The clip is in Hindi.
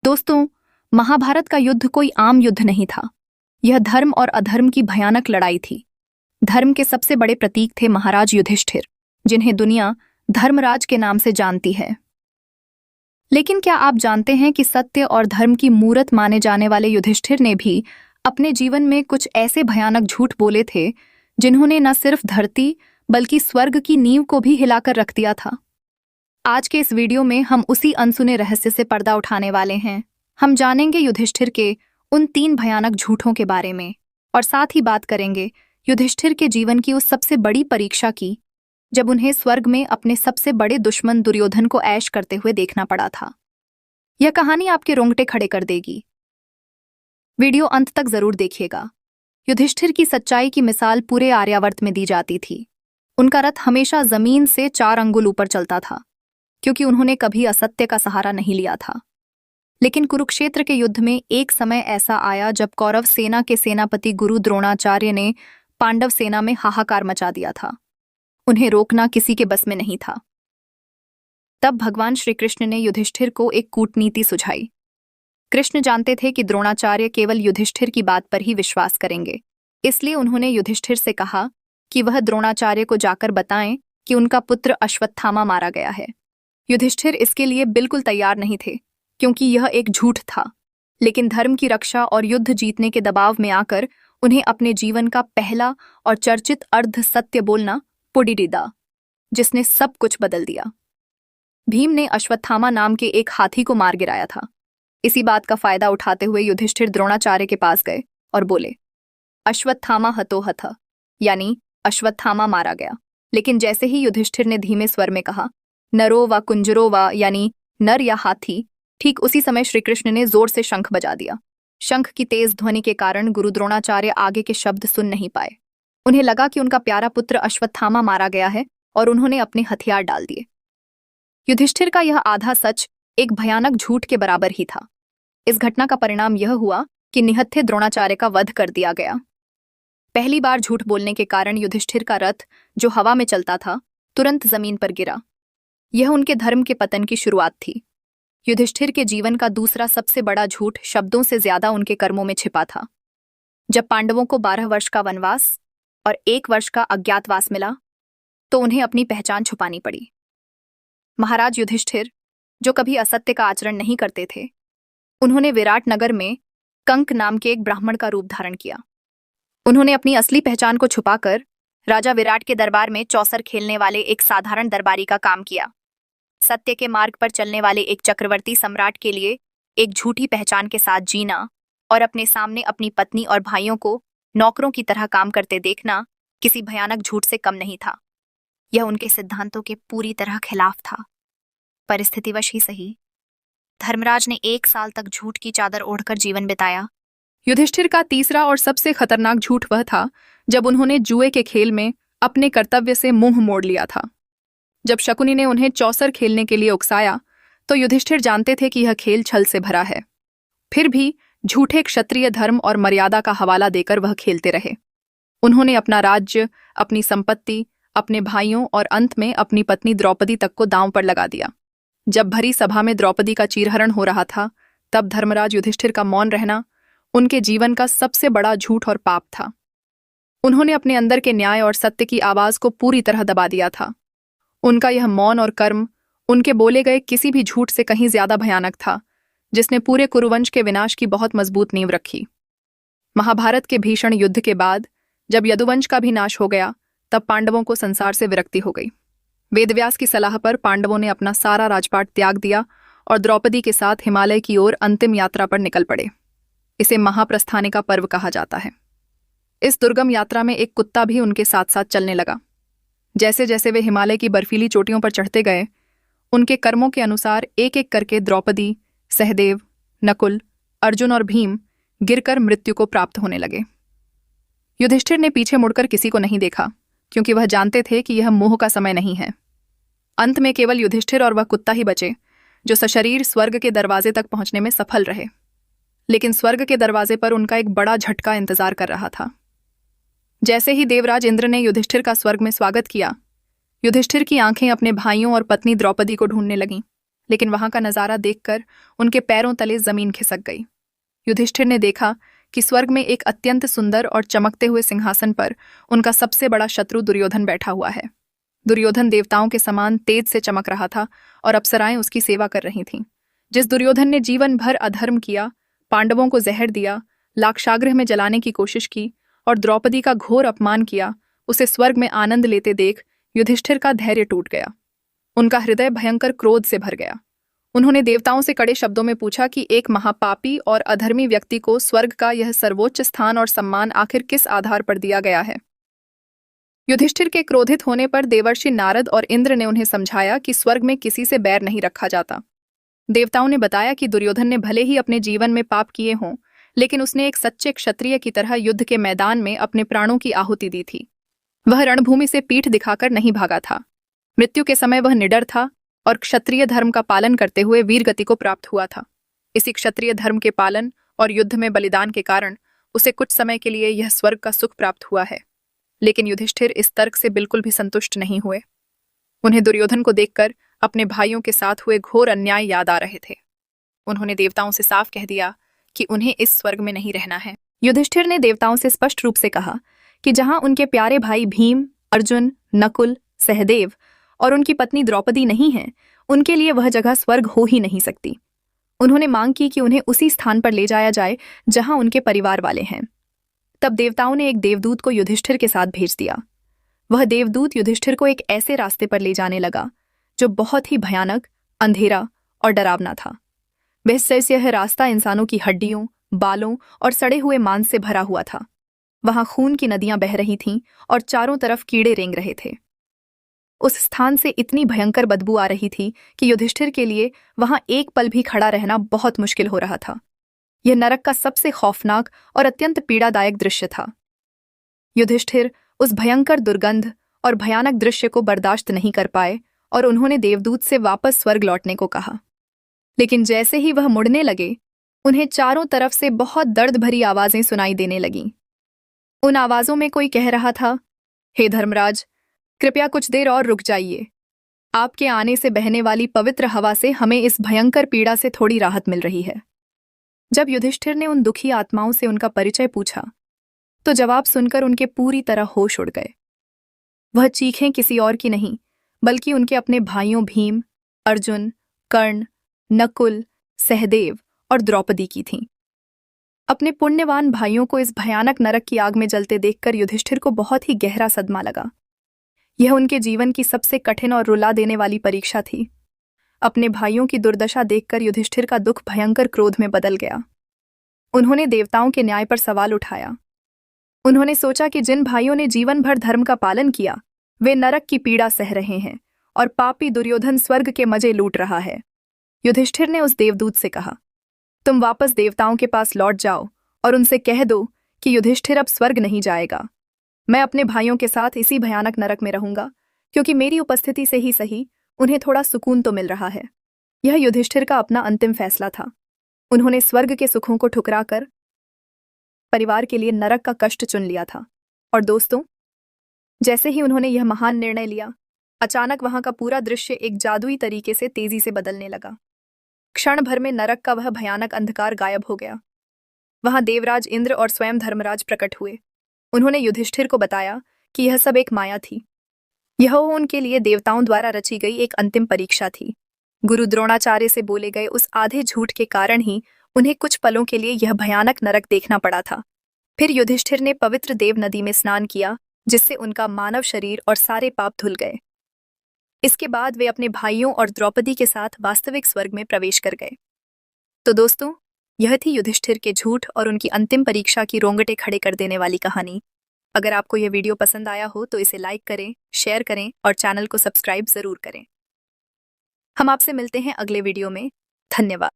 दोस्तों, महाभारत का युद्ध कोई आम युद्ध नहीं था। यह धर्म और अधर्म की भयानक लड़ाई थी। धर्म के सबसे बड़े प्रतीक थे महाराज युधिष्ठिर, जिन्हें दुनिया धर्मराज के नाम से जानती है। लेकिन क्या आप जानते हैं कि सत्य और धर्म की मूरत माने जाने वाले युधिष्ठिर ने भी अपने जीवन में कुछ ऐसे भयानक झूठ बोले थे जिन्होंने न सिर्फ धरती बल्कि स्वर्ग की नींव को भी हिलाकर रख दिया था। आज के इस वीडियो में हम उसी अनसुने रहस्य से पर्दा उठाने वाले हैं। हम जानेंगे युधिष्ठिर के उन 3 भयानक झूठों के बारे में और साथ ही बात करेंगे युधिष्ठिर के जीवन की उस सबसे बड़ी परीक्षा की, जब उन्हें स्वर्ग में अपने सबसे बड़े दुश्मन दुर्योधन को ऐश करते हुए देखना पड़ा था। यह कहानी आपके रोंगटे खड़े कर देगी। वीडियो अंत तक जरूर देखिएगा। युधिष्ठिर की सच्चाई की मिसाल पूरे आर्यावर्त में दी जाती थी। उनका रथ हमेशा जमीन से 4 अंगुल ऊपर चलता था, क्योंकि उन्होंने कभी असत्य का सहारा नहीं लिया था। लेकिन कुरुक्षेत्र के युद्ध में एक समय ऐसा आया जब कौरव सेना के सेनापति गुरु द्रोणाचार्य ने पांडव सेना में हाहाकार मचा दिया था। उन्हें रोकना किसी के बस में नहीं था। तब भगवान श्री कृष्ण ने युधिष्ठिर को एक कूटनीति सुझाई। कृष्ण जानते थे कि द्रोणाचार्य केवल युधिष्ठिर की बात पर ही विश्वास करेंगे, इसलिए उन्होंने युधिष्ठिर से कहा कि वह द्रोणाचार्य को जाकर बताएं कि उनका पुत्र अश्वत्थामा मारा गया है। युधिष्ठिर इसके लिए बिल्कुल तैयार नहीं थे, क्योंकि यह एक झूठ था। लेकिन धर्म की रक्षा और युद्ध जीतने के दबाव में आकर उन्हें अपने जीवन का पहला और चर्चित अर्ध सत्य बोलना पुडिडिदा, जिसने सब कुछ बदल दिया। भीम ने अश्वत्थामा नाम के एक हाथी को मार गिराया था। इसी बात का फायदा उठाते हुए युधिष्ठिर द्रोणाचार्य के पास गए और बोले, अश्वत्थामा हतो हथ, यानी अश्वत्थामा मारा गया। लेकिन जैसे ही युधिष्ठिर ने धीमे स्वर में कहा नरो व कुंजरो व, यानी नर या हाथी, ठीक उसी समय श्रीकृष्ण ने जोर से शंख बजा दिया। शंख की तेज ध्वनि के कारण गुरु द्रोणाचार्य आगे के शब्द सुन नहीं पाए। उन्हें लगा कि उनका प्यारा पुत्र अश्वत्थामा मारा गया है और उन्होंने अपने हथियार डाल दिए। युधिष्ठिर का यह आधा सच एक भयानक झूठ के बराबर ही था। इस घटना का परिणाम यह हुआ कि निहत्थे द्रोणाचार्य का वध कर दिया गया। पहली बार झूठ बोलने के कारण युधिष्ठिर का रथ, जो हवा में चलता था, तुरंत जमीन पर गिरा। यह उनके धर्म के पतन की शुरुआत थी। युधिष्ठिर के जीवन का दूसरा सबसे बड़ा झूठ शब्दों से ज्यादा उनके कर्मों में छिपा था। जब पांडवों को 12 वर्ष का वनवास और 1 वर्ष का अज्ञातवास मिला, तो उन्हें अपनी पहचान छुपानी पड़ी। महाराज युधिष्ठिर, जो कभी असत्य का आचरण नहीं करते थे, उन्होंने विराट नगर में कंक नाम के एक ब्राह्मण का रूप धारण किया। उन्होंने अपनी असली पहचान को छुपाकर राजा विराट के दरबार में चौसर खेलने वाले एक साधारण दरबारी का काम किया। सत्य के मार्ग पर चलने वाले एक चक्रवर्ती सम्राट के लिए एक झूठी पहचान के साथ जीना और अपने सामने अपनी पत्नी और भाइयों को नौकरों की तरह काम करते देखना किसी भयानक झूठ से कम नहीं था। यह उनके सिद्धांतों के पूरी तरह खिलाफ था। परिस्थितिवश ही सही, धर्मराज ने 1 साल तक झूठ की चादर ओढ़कर जीवन बिताया। युधिष्ठिर का तीसरा और सबसे खतरनाक झूठ वह था जब उन्होंने जुए के खेल में अपने कर्तव्य से मुंह मोड़ लिया था। जब शकुनी ने उन्हें चौसर खेलने के लिए उकसाया, तो युधिष्ठिर जानते थे कि यह खेल छल से भरा है। फिर भी झूठे क्षत्रिय धर्म और मर्यादा का हवाला देकर वह खेलते रहे। उन्होंने अपना राज्य, अपनी संपत्ति, अपने भाइयों और अंत में अपनी पत्नी द्रौपदी तक को दांव पर लगा दिया। जब भरी सभा में द्रौपदी का चीरहरण हो रहा था, तब धर्मराज युधिष्ठिर का मौन रहना उनके जीवन का सबसे बड़ा झूठ और पाप था। उन्होंने अपने अंदर के न्याय और सत्य की आवाज को पूरी तरह दबा दिया था। उनका यह मौन और कर्म उनके बोले गए किसी भी झूठ से कहीं ज्यादा भयानक था, जिसने पूरे कुरुवंश के विनाश की बहुत मजबूत नींव रखी। महाभारत के भीषण युद्ध के बाद जब यदुवंश का भी नाश हो गया, तब पांडवों को संसार से विरक्ति हो गई। वेदव्यास की सलाह पर पांडवों ने अपना सारा राजपाट त्याग दिया और द्रौपदी के साथ हिमालय की ओर अंतिम यात्रा पर निकल पड़े। इसे महाप्रस्थाने का पर्व कहा जाता है। इस दुर्गम यात्रा में एक कुत्ता भी उनके साथ साथ चलने लगा। जैसे जैसे वे हिमालय की बर्फीली चोटियों पर चढ़ते गए, उनके कर्मों के अनुसार एक एक करके द्रौपदी, सहदेव, नकुल, अर्जुन और भीम गिरकर मृत्यु को प्राप्त होने लगे। युधिष्ठिर ने पीछे मुड़कर किसी को नहीं देखा, क्योंकि वह जानते थे कि यह मोह का समय नहीं है। अंत में केवल युधिष्ठिर और वह कुत्ता ही बचे, जो सशरीर स्वर्ग के दरवाजे तक पहुंचने में सफल रहे। लेकिन स्वर्ग के दरवाजे पर उनका एक बड़ा झटका इंतजार कर रहा था। जैसे ही देवराज इंद्र ने युधिष्ठिर का स्वर्ग में स्वागत किया, युधिष्ठिर की आंखें अपने भाइयों और पत्नी द्रौपदी को ढूंढने लगीं। लेकिन वहां का नजारा देखकर उनके पैरों तले जमीन खिसक गई। युधिष्ठिर ने देखा कि स्वर्ग में एक अत्यंत सुंदर और चमकते हुए सिंहासन पर उनका सबसे बड़ा शत्रु दुर्योधन बैठा हुआ है। दुर्योधन देवताओं के समान तेज से चमक रहा था और अप्सराएं उसकी सेवा कर रही थीं। जिस दुर्योधन ने जीवन भर अधर्म किया, पांडवों को जहर दिया, लाक्षागृह में जलाने की कोशिश की और द्रौपदी का घोर अपमान किया, उसे स्वर्ग में आनंद लेते देख युधिष्ठिर का धैर्य टूट गया। उनका हृदय भयंकर क्रोध से भर गया। उन्होंने देवताओं से कड़े शब्दों में पूछा कि एक महापापी और अधर्मी व्यक्ति को स्वर्ग का यह सर्वोच्च स्थान और सम्मान आखिर किस आधार पर दिया गया है। युधिष्ठिर के क्रोधित होने पर देवर्षि नारद और इंद्र ने उन्हें समझाया कि स्वर्ग में किसी से बैर नहीं रखा जाता। देवताओं ने बताया कि दुर्योधन ने भले ही अपने जीवन में पाप किए हों, लेकिन उसने एक सच्चे क्षत्रिय की तरह युद्ध के मैदान में अपने प्राणों की आहुति दी थी। वह रणभूमि से पीठ दिखाकर नहीं भागा था। मृत्यु के समय वह निडर था और क्षत्रिय धर्म का पालन करते हुए वीरगति को प्राप्त हुआ था। इसी क्षत्रिय धर्म के पालन और युद्ध में बलिदान के कारण उसे कुछ समय के लिए यह स्वर्ग का सुख प्राप्त हुआ है। लेकिन युधिष्ठिर इस तर्क से बिल्कुल भी संतुष्ट नहीं हुए। उन्हें दुर्योधन को देखकर अपने भाइयों के साथ हुए घोर अन्याय याद आ रहे थे। उन्होंने देवताओं से साफ कह दिया कि उन्हें इस स्वर्ग में नहीं रहना है। युधिष्ठिर ने देवताओं से स्पष्ट रूप से कहा कि जहां उनके प्यारे भाई भीम, अर्जुन, नकुल, सहदेव और उनकी पत्नी द्रौपदी नहीं है, उनके लिए वह जगह स्वर्ग हो ही नहीं सकती। उन्होंने मांग की कि उन्हें उसी स्थान पर ले जाया जाए जहां उनके परिवार वाले हैं। तब देवताओं ने एक देवदूत को युधिष्ठिर के साथ भेज दिया। वह देवदूत युधिष्ठिर को एक ऐसे रास्ते पर ले जाने लगा जो बहुत ही भयानक, अंधेरा और डरावना था। वह यह रास्ता इंसानों की हड्डियों, बालों और सड़े हुए मांस से भरा हुआ था। वहां खून की नदियां बह रही थीं और चारों तरफ कीड़े रेंग रहे थे। उस स्थान से इतनी भयंकर बदबू आ रही थी कि युधिष्ठिर के लिए वहां एक पल भी खड़ा रहना बहुत मुश्किल हो रहा था। यह नरक का सबसे खौफनाक और अत्यंत पीड़ादायक दृश्य था। युधिष्ठिर उस भयंकर दुर्गंध और भयानक दृश्य को बर्दाश्त नहीं कर पाए और उन्होंने देवदूत से वापस स्वर्ग लौटने को कहा। लेकिन जैसे ही वह मुड़ने लगे, उन्हें चारों तरफ से बहुत दर्द भरी आवाजें सुनाई देने लगीं। उन आवाजों में कोई कह रहा था, हे धर्मराज, कृपया कुछ देर और रुक जाइए। आपके आने से बहने वाली पवित्र हवा से हमें इस भयंकर पीड़ा से थोड़ी राहत मिल रही है। जब युधिष्ठिर ने उन दुखी आत्माओं से उनका परिचय पूछा, तो जवाब सुनकर उनके पूरी तरह होश उड़ गए। वह चीखें किसी और की नहीं, बल्कि उनके अपने भाइयों भीम, अर्जुन, कर्ण, नकुल, सहदेव और द्रौपदी की थीं। अपने पुण्यवान भाइयों को इस भयानक नरक की आग में जलते देखकर युधिष्ठिर को बहुत ही गहरा सदमा लगा। यह उनके जीवन की सबसे कठिन और रुला देने वाली परीक्षा थी। अपने भाइयों की दुर्दशा देखकर युधिष्ठिर का दुख भयंकर क्रोध में बदल गया। उन्होंने देवताओं के न्याय पर सवाल उठाया। उन्होंने सोचा कि जिन भाइयों ने जीवन भर धर्म का पालन किया, वे नरक की पीड़ा सह रहे हैं और पापी दुर्योधन स्वर्ग के मजे लूट रहा है। युधिष्ठिर ने उस देवदूत से कहा, तुम वापस देवताओं के पास लौट जाओ और उनसे कह दो कि युधिष्ठिर अब स्वर्ग नहीं जाएगा। मैं अपने भाइयों के साथ इसी भयानक नरक में रहूंगा, क्योंकि मेरी उपस्थिति से ही सही उन्हें थोड़ा सुकून तो मिल रहा है। यह युधिष्ठिर का अपना अंतिम फैसला था। उन्होंने स्वर्ग के सुखों को ठुकराकर परिवार के लिए नरक का कष्ट चुन लिया था। और दोस्तों, जैसे ही उन्होंने यह महान निर्णय लिया, अचानक वहां का पूरा दृश्य एक जादुई तरीके से तेजी से बदलने लगा। क्षण भर में नरक का वह भयानक अंधकार गायब हो गया। वहां देवराज इंद्र और स्वयं धर्मराज प्रकट हुए। उन्होंने युधिष्ठिर को बताया कि यह सब एक माया थी। यह उनके लिए देवताओं द्वारा रची गई एक अंतिम परीक्षा थी। गुरु द्रोणाचार्य से बोले गए उस आधे झूठ के कारण ही उन्हें कुछ पलों के लिए यह भयानक नरक देखना पड़ा था। फिर युधिष्ठिर ने पवित्र देव नदी में स्नान किया, जिससे उनका मानव शरीर और सारे पाप धुल गए। इसके बाद वे अपने भाइयों और द्रौपदी के साथ वास्तविक स्वर्ग में प्रवेश कर गए। तो दोस्तों, यह थी युधिष्ठिर के झूठ और उनकी अंतिम परीक्षा की रोंगटे खड़े कर देने वाली कहानी। अगर आपको यह वीडियो पसंद आया हो तो इसे लाइक करें, शेयर करें और चैनल को सब्सक्राइब जरूर करें। हम आपसे मिलते हैं अगले वीडियो में। धन्यवाद।